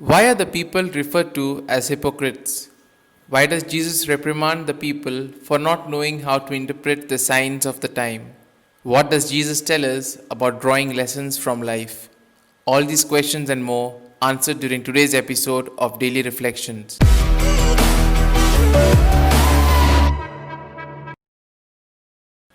Why are the people referred to as hypocrites? Why does Jesus reprimand the people for not knowing how to interpret the signs of the time? What does Jesus tell us about drawing lessons from life? All these questions and more answered during today's episode of Daily Reflections.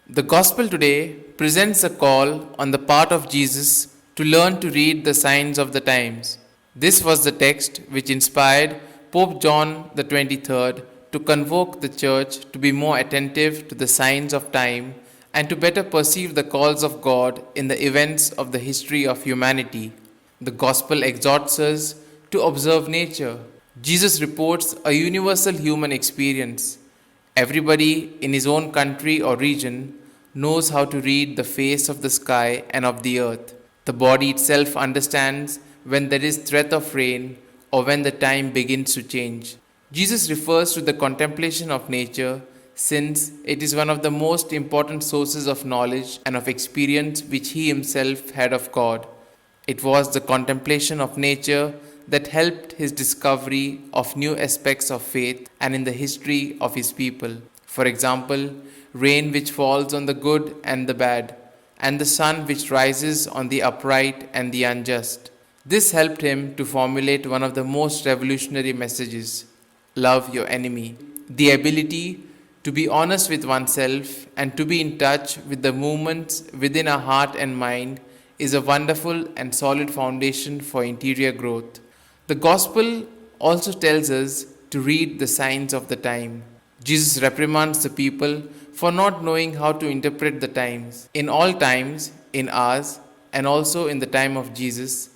The Gospel today presents a call on the part of Jesus to learn to read the signs of the times. This was the text which inspired Pope John the 23rd to convoke the Church to be more attentive to the signs of time and to better perceive the calls of God in the events of the history of humanity. The Gospel exhorts us to observe nature. Jesus reports a universal human experience. Everybody in his own country or region knows how to read the face of the sky and of the earth. The body itself understands when there is threat of rain or when the time begins to change. Jesus refers to the contemplation of nature since it is one of the most important sources of knowledge and of experience which he himself had of God. It was the contemplation of nature that helped his discovery of new aspects of faith and in the history of his people. For example, rain which falls on the good and the bad, and the sun which rises on the upright and the unjust. This helped him to formulate one of the most revolutionary messages: love your enemy. The ability to be honest with oneself and to be in touch with the movements within our heart and mind is a wonderful and solid foundation for interior growth. The Gospel also tells us to read the signs of the time. Jesus reprimands the people for not knowing how to interpret the times. In all times, in ours, and also in the time of Jesus,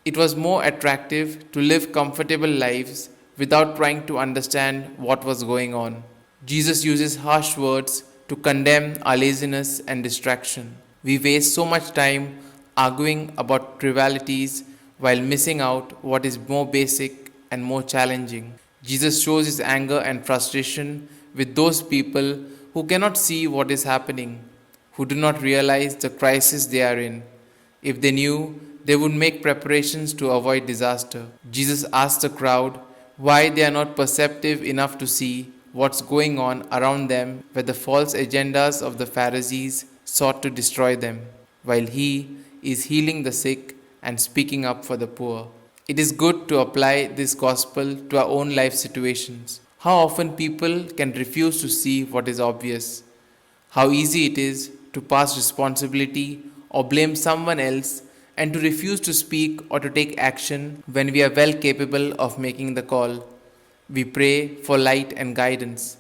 it was more attractive to live comfortable lives without trying to understand what was going on. Jesus uses harsh words to condemn our laziness and distraction. We waste so much time arguing about trivialities while missing out what is more basic and more challenging. Jesus shows his anger and frustration with those people who cannot see what is happening, who do not realize the crisis they are in. If they knew, they would make preparations to avoid disaster. Jesus asks the crowd why they are not perceptive enough to see what's going on around them, where the false agendas of the Pharisees sought to destroy them, while he is healing the sick and speaking up for the poor. It is good to apply this gospel to our own life situations. How often people can refuse to see what is obvious. How easy it is to pass responsibility or blame someone else and to refuse to speak or to take action when we are well capable of making the call. We pray for light and guidance.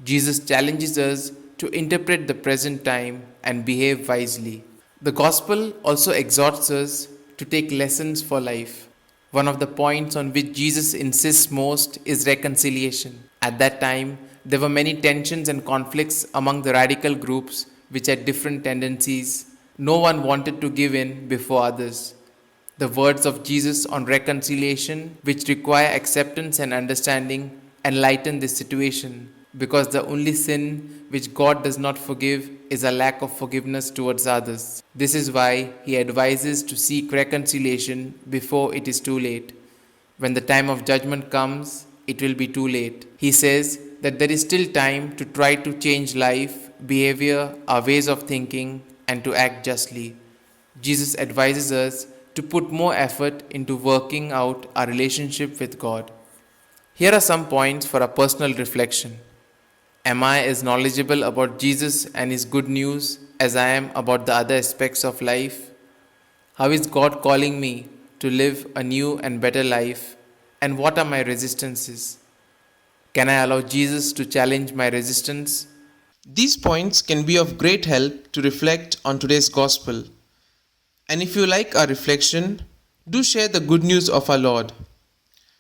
Jesus challenges us to interpret the present time and behave wisely. The gospel also exhorts us to take lessons for life. One of the points on which Jesus insists most is reconciliation. At that time, there were many tensions and conflicts among the radical groups which had different tendencies. No one wanted to give in before others. The words of Jesus on reconciliation, which require acceptance and understanding, enlighten this situation, because the only sin which God does not forgive is a lack of forgiveness towards others. This is why he advises to seek reconciliation before it is too late. When the time of judgment comes, it will be too late. He says that there is still time to try to change life, behavior, our ways of thinking, and to act justly. Jesus advises us to put more effort into working out our relationship with God. Here are some points for a personal reflection. Am I as knowledgeable about Jesus and his good news as I am about the other aspects of life? How is God calling me to live a new and better life? And what are my resistances? Can I allow Jesus to challenge my resistance? These points can be of great help to reflect on today's gospel. And if you like our reflection, do share the good news of our Lord.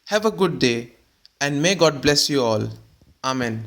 Have a good day, and may God bless you all. Amen.